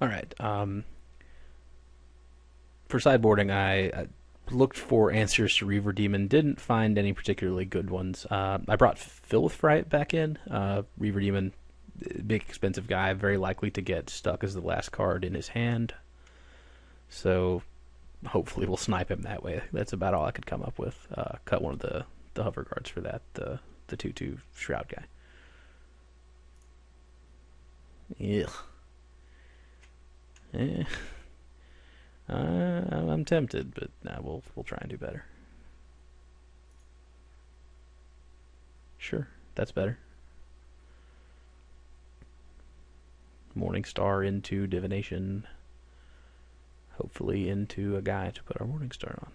All right. For sideboarding, I looked for answers to Reaver Demon. Didn't find any particularly good ones. I brought Filth Fright back in. Reaver Demon, big expensive guy, very likely to get stuck as the last card in his hand. So hopefully we'll snipe him that way. That's about all I could come up with. Cut one of the hover guards for that. The 2/2 Shroud guy. Ugh. Eh. I'm tempted, but nah, we'll try and do better. Sure, that's better. Morning Star into Divination. Hopefully into a guy to put our Morning Star on.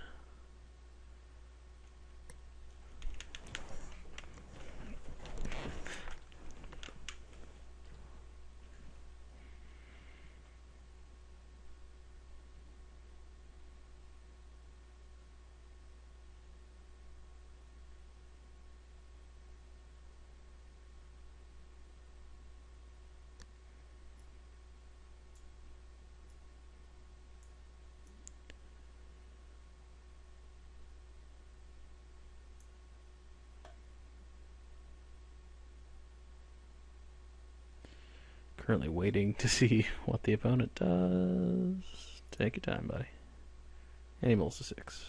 Currently waiting to see what the opponent does. Take your time, buddy. And he mulls to 6.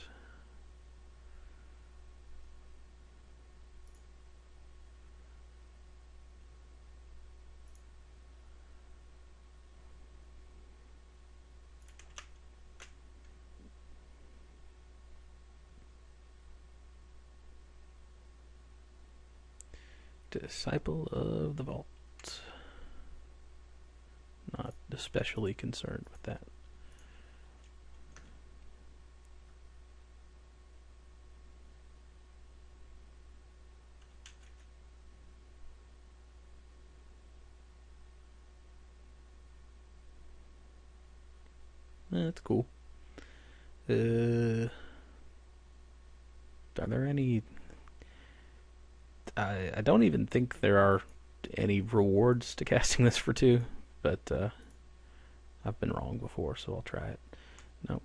Disciple of the Vault. Not especially concerned with that. That's cool. Are there any... I don't even think there are any rewards to casting this for 2, but I've been wrong before, so I'll try it. Nope.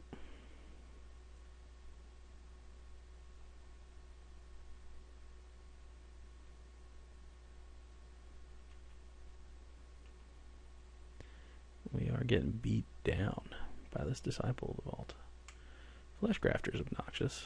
We are getting beat down by this Disciple of the Vault. Fleshgrafter's obnoxious.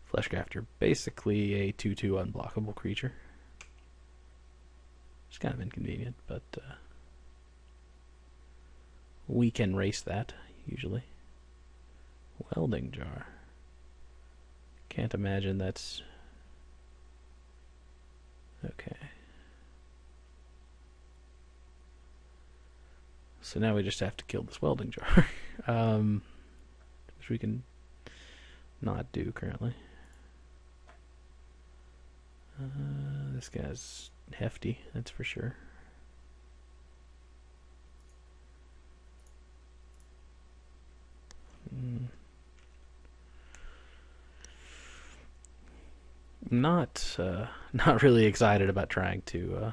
Fleshgrafter, basically a 2/2 unblockable creature. It's kind of inconvenient, but we can race that, usually. Welding Jar. Can't imagine that's... Okay. So now we just have to kill this Welding Jar. Which we can not do currently. This guy's hefty, that's for sure. Not really excited about trying to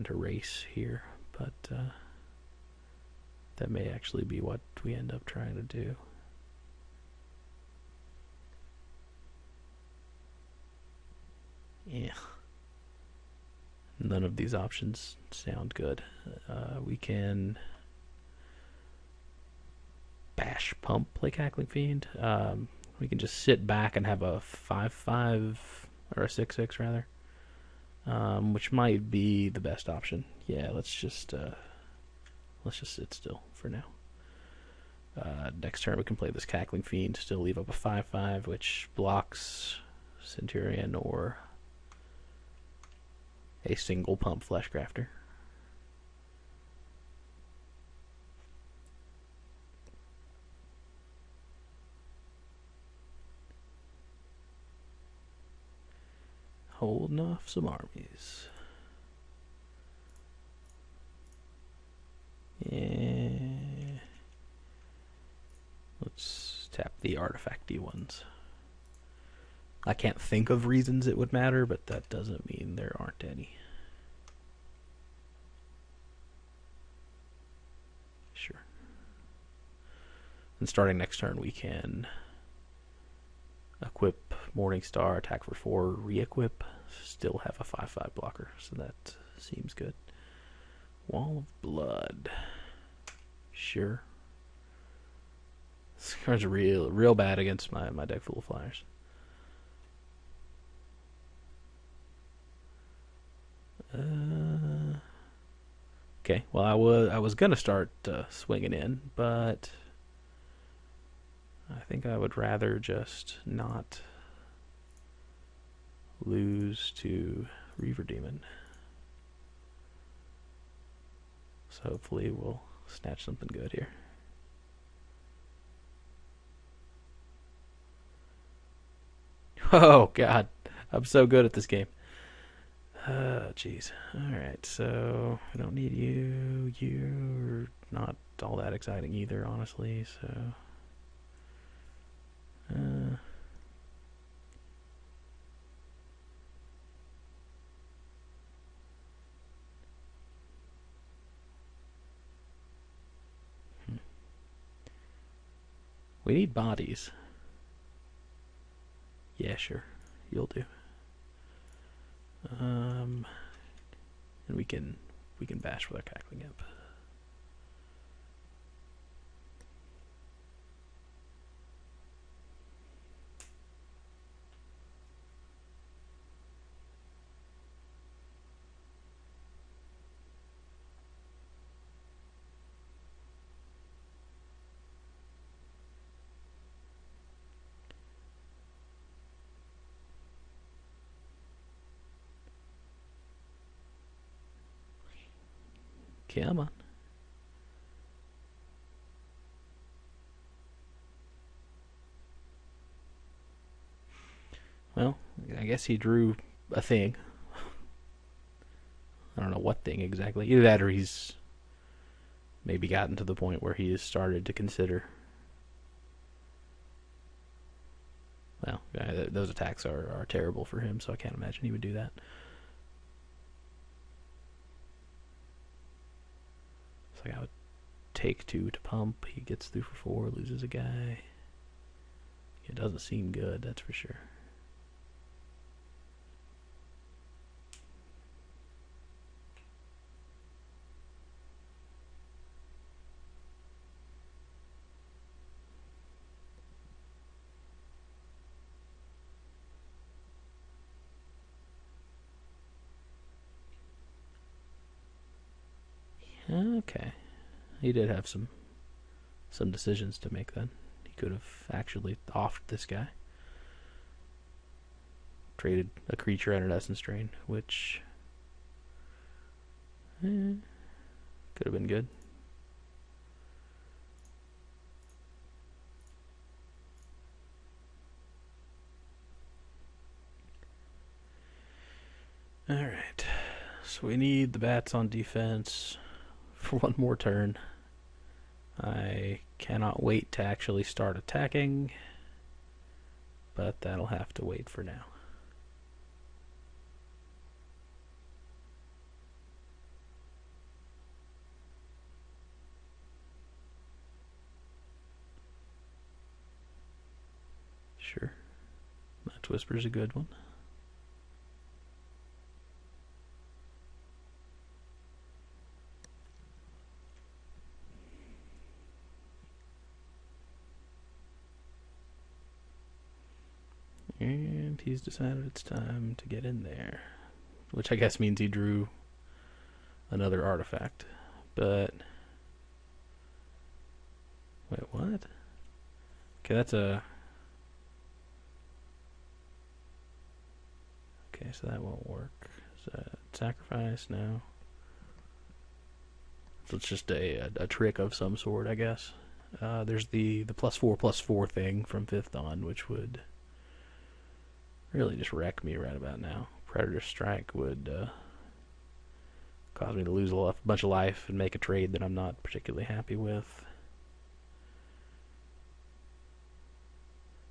race here, but that may actually be what we end up trying to do. Yeah. None of these options sound good. We can bash pump, play Cackling Fiend. We can just sit back and have a 5/5 or a 6/6 rather, which might be the best option. Yeah, let's just sit still for now. Next turn we can play this Cackling Fiend, still leave up a 5/5, which blocks Centurion or a single pump Fleshcrafter. Holding off some armies. Yeah. Let's tap the artifacty ones. I can't think of reasons it would matter, but that doesn't mean there aren't any. Sure. And starting next turn, we can equip Morningstar, attack for 4, re-equip, still have a 5/5 blocker, so that seems good. Wall of Blood. Sure. This card's real bad against my deck full of flyers. Okay, well I was gonna start swinging in, but I think I would rather just not lose to Reaver Demon. So hopefully we'll snatch something good here. Oh god, I'm so good at this game. Jeez. Alright, so I don't need you. You're not all that exciting either, honestly, so... We need bodies. Yeah, sure. You'll do. And we can bash with our Cackling Imp. Come on. Well, I guess he drew a thing. I don't know what thing exactly. Either that or he's maybe gotten to the point where he has started to consider... Well, those attacks are terrible for him, so I can't imagine he would do that. So I would take 2 to pump. He gets through for 4, loses a guy. It doesn't seem good, that's for sure. Okay. He did have some decisions to make then. He could have actually offed this guy. Traded a creature and an Essence Drain, which could have been good. Alright. So we need the bats on defense for one more turn. I cannot wait to actually start attacking, but that'll have to wait for now. Sure. Match Whisper's a good one. And he's decided it's time to get in there. Which I guess means he drew another artifact. But Wait, what? Okay, that's a... Okay, so that won't work. Is that sacrifice? No. So it's just a trick of some sort, I guess. There's the +4/+4 thing from 5th on, which would really just wreck me right about now. Predator Strike would cause me to lose a bunch of life and make a trade that I'm not particularly happy with.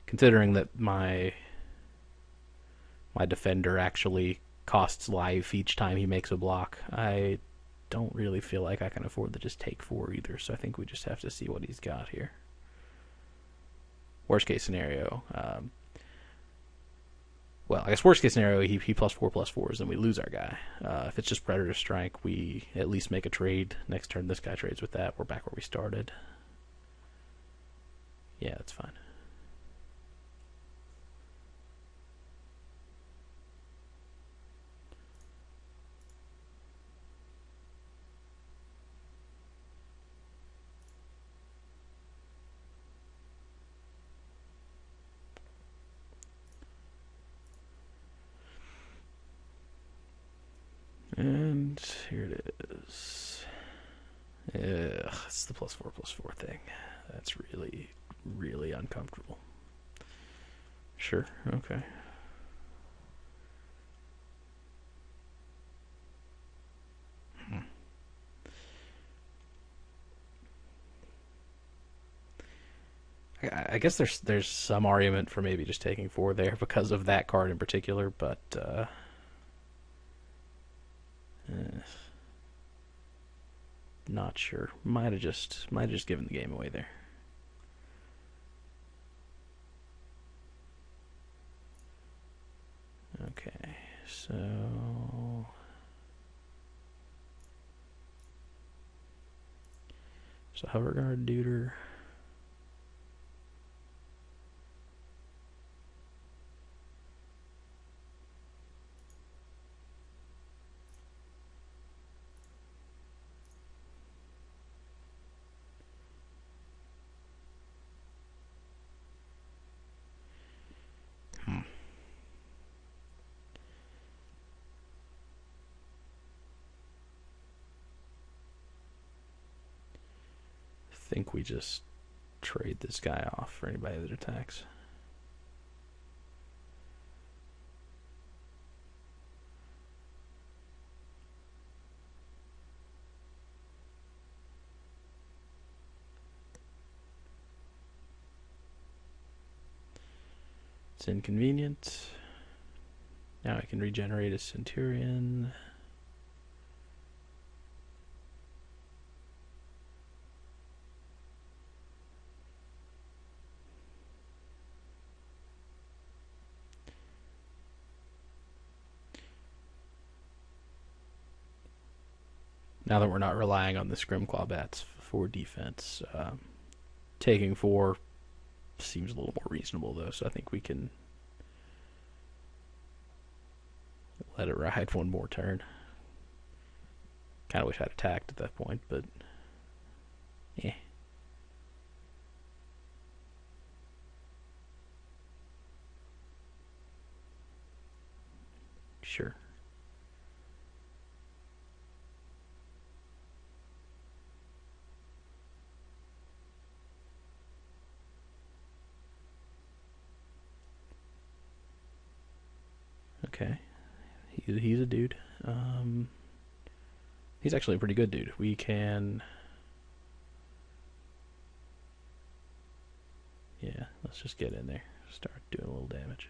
Considering that my defender actually costs life each time he makes a block, I don't really feel like I can afford to just take 4 either, so I think we just have to see what he's got here. Worst case scenario, well, I guess worst case scenario, he +4/+4s, and we lose our guy. If it's just Predator Strike, we at least make a trade. Next turn, this guy trades with that. We're back where we started. Yeah, that's fine. And here it is. Ugh, it's the +4/+4 thing. That's really, really uncomfortable. Sure, okay. I guess there's some argument for maybe just taking 4 there because of that card in particular, but not sure. Might have just given the game away there. Okay, so Hover Guard Duder. I think we just trade this guy off for anybody that attacks. It's inconvenient. Now I can regenerate a Centurion. Now that we're not relying on the Scrimclaw bats for defense, taking 4 seems a little more reasonable, though, so I think we can let it ride one more turn. Kind of wish I'd attacked at that point, but yeah. Sure. Okay. He's a dude. He's actually a pretty good dude. We can... Yeah, let's just get in there. Start doing a little damage.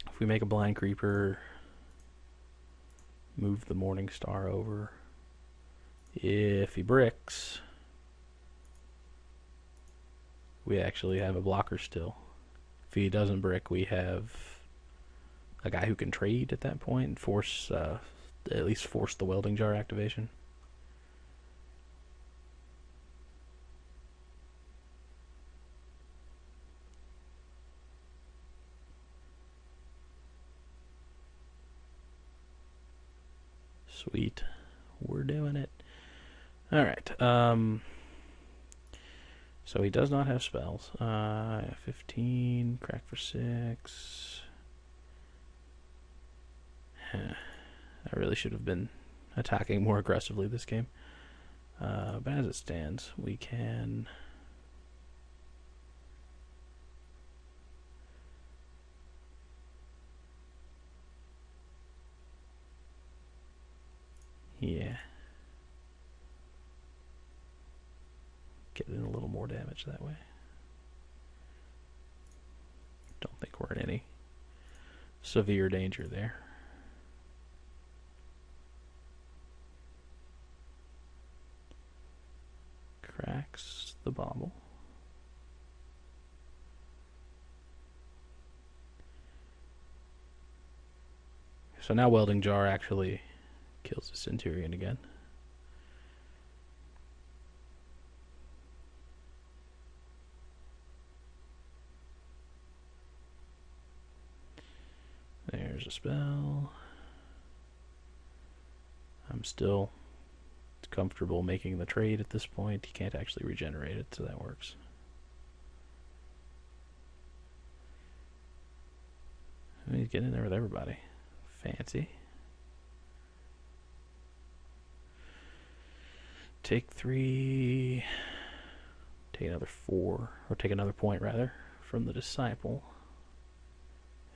If we make a Blind Creeper, move the Morning Star over. If he bricks, we actually have a blocker still. If he doesn't brick, we have a guy who can trade at that point and force, at least force the Welding Jar activation. Sweet. We're doing it. Alright. So he does not have spells. 15, crack for 6. I really should have been attacking more aggressively this game. But as it stands, we can... Yeah. Get in a little more damage that way. Don't think we're in any severe danger there. Cracks the bauble. So now Welding Jar actually kills the Centurion again. There's a spell. I'm still comfortable making the trade at this point. He can't actually regenerate it, so that works. He's getting in there with everybody. Fancy. Take 3. Take another 4. Or take another point, rather, from the Disciple.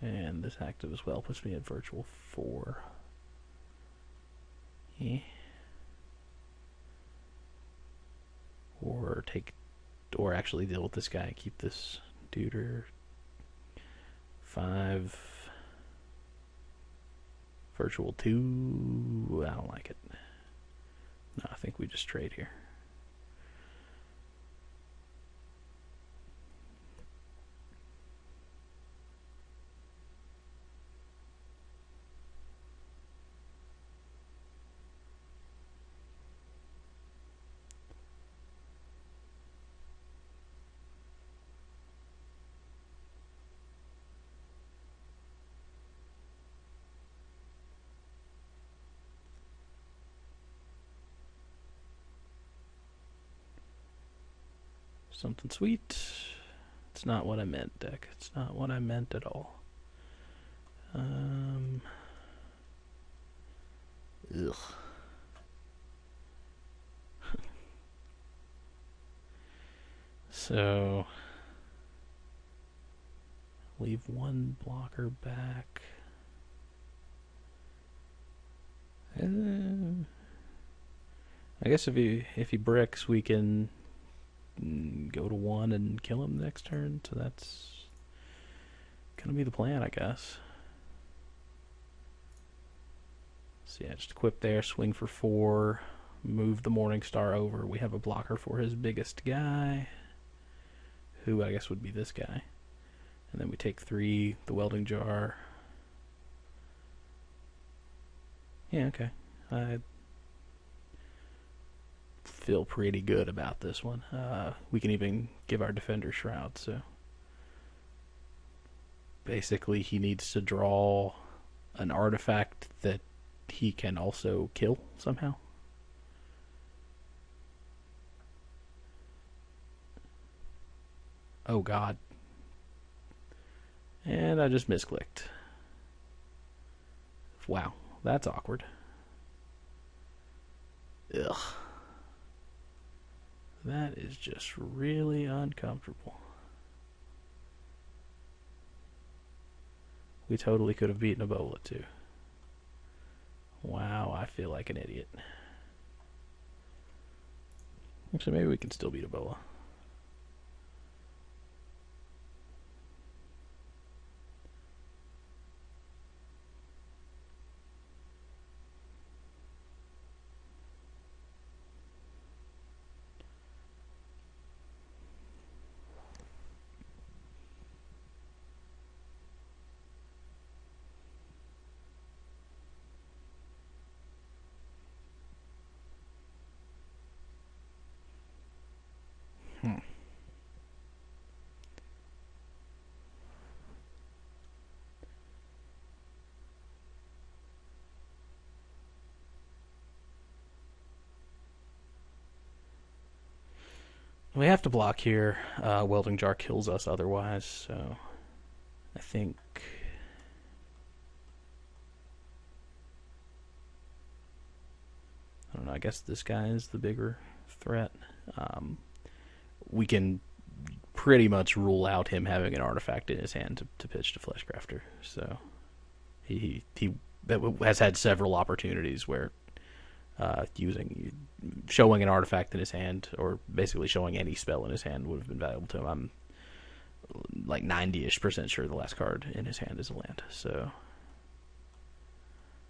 And this active as well puts me at virtual 4. Yeah. Or actually deal with this guy and keep this duder. 5. Virtual 2. I don't like it. No, I think we just trade here. Something sweet. It's not what I meant, deck. It's not what I meant at all. Ugh. So leave one blocker back. I guess if he bricks, we can go to 1 and kill him next turn. So that's gonna be the plan, I guess. So yeah, just equip there, swing for 4, move the Morning Star over. We have a blocker for his biggest guy, who I guess would be this guy. And then we take 3, the Welding Jar. Yeah, okay. I feel pretty good about this one. We can even give our Defender Shroud, so basically he needs to draw an artifact that he can also kill somehow. Oh god. And I just misclicked. Wow, that's awkward. Ugh. That is just really uncomfortable. We totally could have beaten Ebola too. Wow, I feel like an idiot. Actually, maybe we can still beat Ebola. We have to block here. Welding Jar kills us otherwise, so I think... I don't know, I guess this guy is the bigger threat. We can pretty much rule out him having an artifact in his hand to pitch to Fleshcrafter. So he has had several opportunities where showing an artifact in his hand, or basically showing any spell in his hand, would have been valuable to him. I'm like 90-ish% sure the last card in his hand is a land. So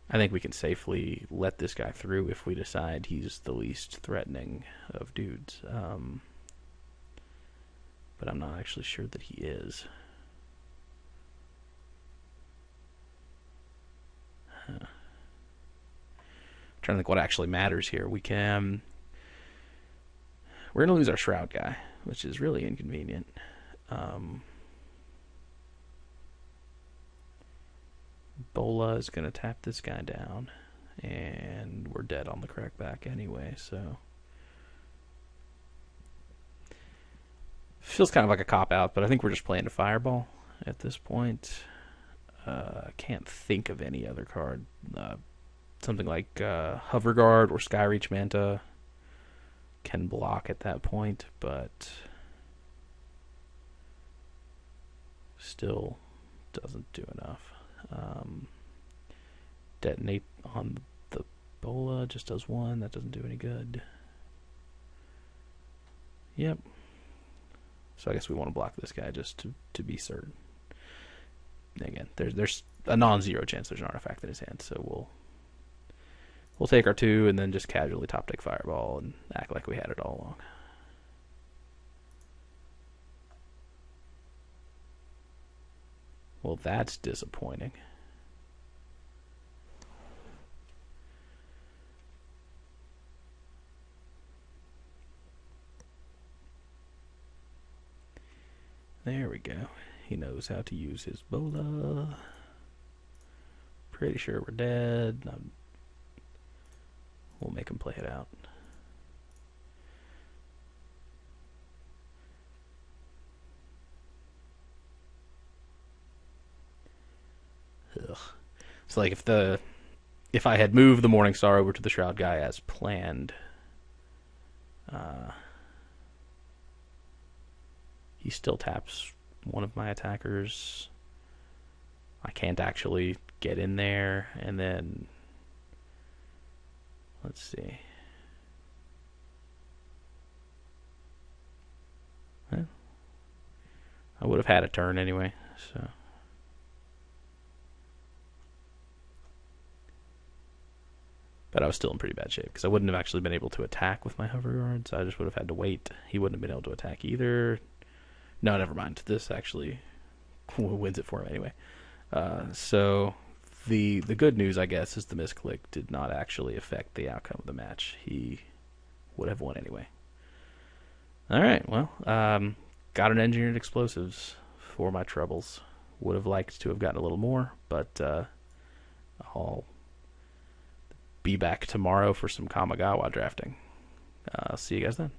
I think we can safely let this guy through if we decide he's the least threatening of dudes. But I'm not actually sure that he is. Trying to think what actually matters here. We're going to lose our Shroud guy, which is really inconvenient. Bola is going to tap this guy down, and we're dead on the crackback anyway, so feels kind of like a cop-out, but I think we're just playing a Fireball at this point. I can't think of any other card. Something like Hoverguard or Skyreach Manta can block at that point, but still doesn't do enough. Detonate on the Bola just does one. That doesn't do any good. Yep. So I guess we want to block this guy just to be certain. Again, there's a non-zero chance there's an artifact in his hand, so we'll take our 2 and then just casually top deck Fireball and act like we had it all along. Well, that's disappointing. There we go. He knows how to use his Bola. Pretty sure we're dead. We'll make him play it out. Ugh. So like if I had moved the Morning Star over to the Shroud guy as planned, he still taps one of my attackers. I can't actually get in there, and then let's see. Well, I would have had a turn anyway, so. But I was still in pretty bad shape, because I wouldn't have actually been able to attack with my hover guard, so I just would have had to wait. He wouldn't have been able to attack either. No, never mind. This actually wins it for him anyway. So the good news, I guess, is the misclick did not actually affect the outcome of the match. He would have won anyway. All right, well, got an engineered explosives for my troubles. Would have liked to have gotten a little more, but I'll be back tomorrow for some Kamigawa drafting. See you guys then.